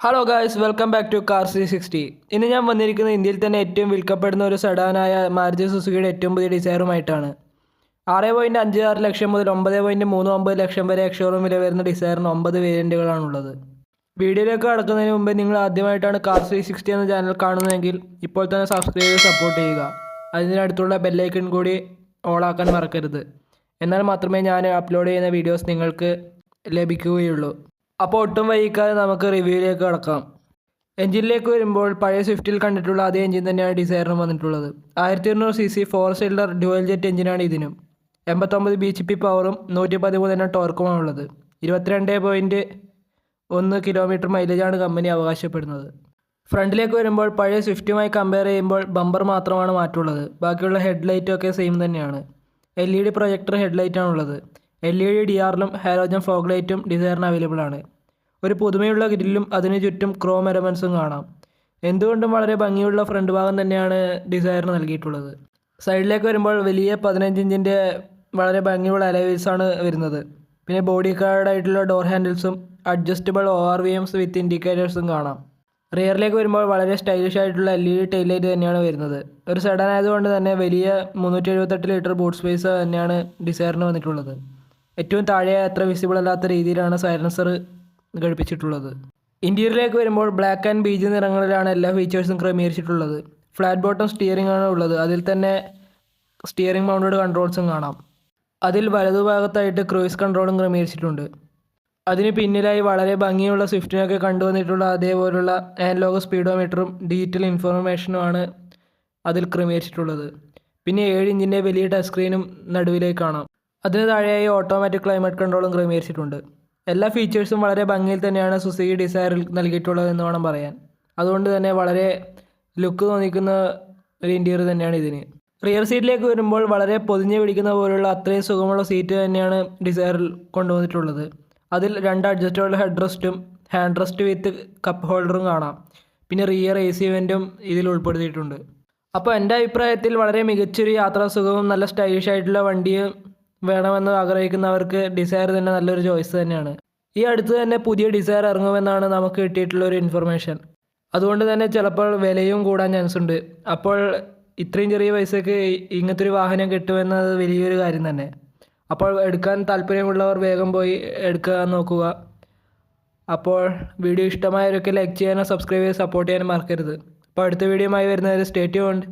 Hello guys, welcome back to car 360. ഇന്ന് ഞാൻ വന്നിരിക്കുന്നത് ഇന്ത്യയിൽ തന്നെ ഏറ്റവും വിൽക്കപ്പെടുന്ന ഒരു സെഡാനായ മാരുതി സുസുക്കിയുടെ ഏറ്റവും പുതിയ ഡിസയറുമായിട്ടാണ്. 6.56 ലക്ഷം മുതൽ 9.39 ലക്ഷം വരെ എക്സ്ഷോറൂം വില വരുന്ന ഡിസയറിന് 9 വേരിയൻറ്റുകളാണുള്ളത്. വീഡിയോയിലേക്ക് കടക്കുന്നതിന് മുമ്പ് നിങ്ങൾ ആദ്യമായിട്ടാണ് കാർ 360 എന്ന ചാനൽ കാണുന്നതെങ്കിൽ ഇപ്പോൾ തന്നെ സബ്സ്ക്രൈബ് ചെയ്ത് സപ്പോർട്ട് ചെയ്യുക. അതിനടുത്തുള്ള ബെല്ലൈക്കൺ കൂടി ഓളാക്കാൻ മറക്കരുത്. എന്നാൽ മാത്രമേ ഞാൻ അപ്ലോഡ് ചെയ്യുന്ന വീഡിയോസ് നിങ്ങൾക്ക് ലഭിക്കുകയുള്ളൂ. അപ്പോൾ ഒട്ടും വൈകിക്കാതെ നമുക്ക് റിവ്യൂയിലേക്ക് കടക്കാം. എഞ്ചിനിലേക്ക് വരുമ്പോൾ പഴയ സ്വിഫ്റ്റിൽ കണ്ടിട്ടുള്ള അതേ എഞ്ചിൻ തന്നെയാണ് ഡിസയറിനും വന്നിട്ടുള്ളത്. 1200cc 4 സിലിണ്ടർ ഡ്യുവൽ ജെറ്റ് എഞ്ചിനാണ് ഇതിനും. 89 bhp പവറും 113 ടോർക്കുമാണുള്ളത്. 22.1 കിലോമീറ്റർ മൈലേജാണ് കമ്പനി അവകാശപ്പെടുന്നത്. ഫ്രണ്ടിലേക്ക് വരുമ്പോൾ പഴയ സ്വിഫ്റ്റുമായി കമ്പയർ ചെയ്യുമ്പോൾ ബമ്പർ മാത്രമാണ് മാറ്റമുള്ളത്. ബാക്കിയുള്ള ഹെഡ്ലൈറ്റൊക്കെ സെയിം തന്നെയാണ്. LED പ്രൊജക്ടർ ഹെഡ്ലൈറ്റാണുള്ളത്. LED DRലും ഹാലോജൻ ഫോഗ് ലൈറ്റും ഡിസയറിന് അവൈലബിൾ ആണ്. ഒരു പുതുമയുള്ള ഗ്രില്ലും അതിനു ചുറ്റും ക്രോം എലമെൻസും കാണാം. എന്തുകൊണ്ടും വളരെ ഭംഗിയുള്ള ഫ്രണ്ട് ഭാഗം തന്നെയാണ് ഡിസയറിന് നൽകിയിട്ടുള്ളത്. സൈഡിലേക്ക് വരുമ്പോൾ വലിയ 15 ഇഞ്ചിൻ്റെ വളരെ ഭംഗിയുള്ള അലോയ്സാണ് വരുന്നത്. പിന്നെ ബോഡി കാർഡായിട്ടുള്ള ഡോർ ഹാൻഡിൽസും അഡ്ജസ്റ്റബിൾ ORVMs വിത്ത് ഇൻഡിക്കേറ്റേഴ്സും കാണാം. റിയറിലേക്ക് വരുമ്പോൾ വളരെ സ്റ്റൈലിഷ് ആയിട്ടുള്ള LED ടൈൽ ലൈറ്റ് തന്നെയാണ് വരുന്നത്. ഒരു സെഡാൻ ആയതുകൊണ്ട് തന്നെ വലിയ 378 ലിറ്റർ ബൂട്ട് സ്പേസ് തന്നെയാണ് ഡിസയറിന് വന്നിട്ടുള്ളത്. ഏറ്റവും താഴെ അത്ര വിസിബിൾ അല്ലാത്ത രീതിയിലാണ് സൈലൻസർ ഘടിപ്പിച്ചിട്ടുള്ളത്. ഇൻറ്റീരിയറിലേക്ക് വരുമ്പോൾ ബ്ലാക്ക് ആൻഡ് ബീജ് നിറങ്ങളിലാണ് എല്ലാ ഫീച്ചേഴ്സും ക്രമീകരിച്ചിട്ടുള്ളത്. ഫ്ലാറ്റ് ബോട്ടം സ്റ്റിയറിംഗ് ആണ് ഉള്ളത്. അതിൽ തന്നെ സ്റ്റിയറിംഗ് മൗണ്ടഡ് കൺട്രോൾസും കാണാം. അതിൽ വലതുഭാഗത്തായിട്ട് ക്രൂയിസ് കൺട്രോളും ക്രമീകരിച്ചിട്ടുണ്ട്. അതിന് പിന്നിലായി വളരെ ഭംഗിയുള്ള സ്വിഫ്റ്റിനൊക്കെ കണ്ടുവന്നിട്ടുള്ള അതേപോലുള്ള ആനലോഗ് സ്പീഡോമീറ്ററും ഡിജിറ്റൽ ഇൻഫർമേഷനുമാണ് അതിൽ ക്രമീകരിച്ചിട്ടുള്ളത്. പിന്നെ 7 ഇഞ്ചിൻ്റെ വലിയ ടച്ച് സ്ക്രീനും നടുവിലേക്ക് കാണാം. അതിന് താഴെയായി ഓട്ടോമാറ്റിക് ക്ലൈമറ്റ് കൺട്രോളും ക്രമീകരിച്ചിട്ടുണ്ട്. എല്ലാ ഫീച്ചേഴ്സും വളരെ ഭംഗിയിൽ തന്നെയാണ് സുസുക്കി ഡിസയറിൽ നൽകിയിട്ടുള്ളതെന്ന് വേണം പറയാൻ. അതുകൊണ്ട് തന്നെ വളരെ ലുക്ക് തോന്നിക്കുന്ന ഒരു ഇൻറ്റീരിയർ തന്നെയാണ് ഇതിന്. റിയർ സീറ്റിലേക്ക് വരുമ്പോൾ വളരെ പൊതിഞ്ഞ് പിടിക്കുന്ന പോലുള്ള അത്രയും സുഖമുള്ള സീറ്റ് തന്നെയാണ് ഡിസയറിൽ കൊണ്ടുവന്നിട്ടുള്ളത്. അതിൽ 2 അഡ്ജസ്റ്റബിൾ ഹെഡ് റെസ്റ്റും ഹാൻഡ് റെസ്റ്റ് വിത്ത് കപ്പ് ഹോൾഡറും കാണാം. പിന്നെ റിയർ AC വെൻറ്റും ഇതിൽ ഉൾപ്പെടുത്തിയിട്ടുണ്ട്. അപ്പോൾ എൻ്റെ അഭിപ്രായത്തിൽ വളരെ മികച്ചൊരു യാത്രാസുഖവും നല്ല സ്റ്റൈലിഷ് ആയിട്ടുള്ള വണ്ടിയും വേണമെന്ന് ആഗ്രഹിക്കുന്നവർക്ക് ഡിസയർ തന്നെ നല്ലൊരു ചോയ്സ് തന്നെയാണ്. ഈ അടുത്ത് തന്നെ പുതിയ ഡിസയർ ഇറങ്ങുമെന്നാണ് നമുക്ക് കിട്ടിയിട്ടുള്ളൊരു ഇൻഫർമേഷൻ. അതുകൊണ്ട് തന്നെ ചിലപ്പോൾ വിലയും കൂടാൻ ചാൻസ് ഉണ്ട്. അപ്പോൾ ഇത്രയും ചെറിയ പൈസയ്ക്ക് ഇങ്ങനത്തെ ഒരു വാഹനം കിട്ടുമെന്നത് വലിയൊരു കാര്യം തന്നെ. അപ്പോൾ എടുക്കാൻ താല്പര്യമുള്ളവർ വേഗം പോയി എടുക്കാൻ നോക്കുക. അപ്പോൾ വീഡിയോ ഇഷ്ടമായവരൊക്കെ ലൈക്ക് ചെയ്യാനും സബ്സ്ക്രൈബ് ചെയ്ത് സപ്പോർട്ട് ചെയ്യാനും മറക്കരുത്. അപ്പോൾ അടുത്ത വീഡിയോയുമായി വരുന്നവരെ സ്റ്റേ ട്യൂൺഡ്.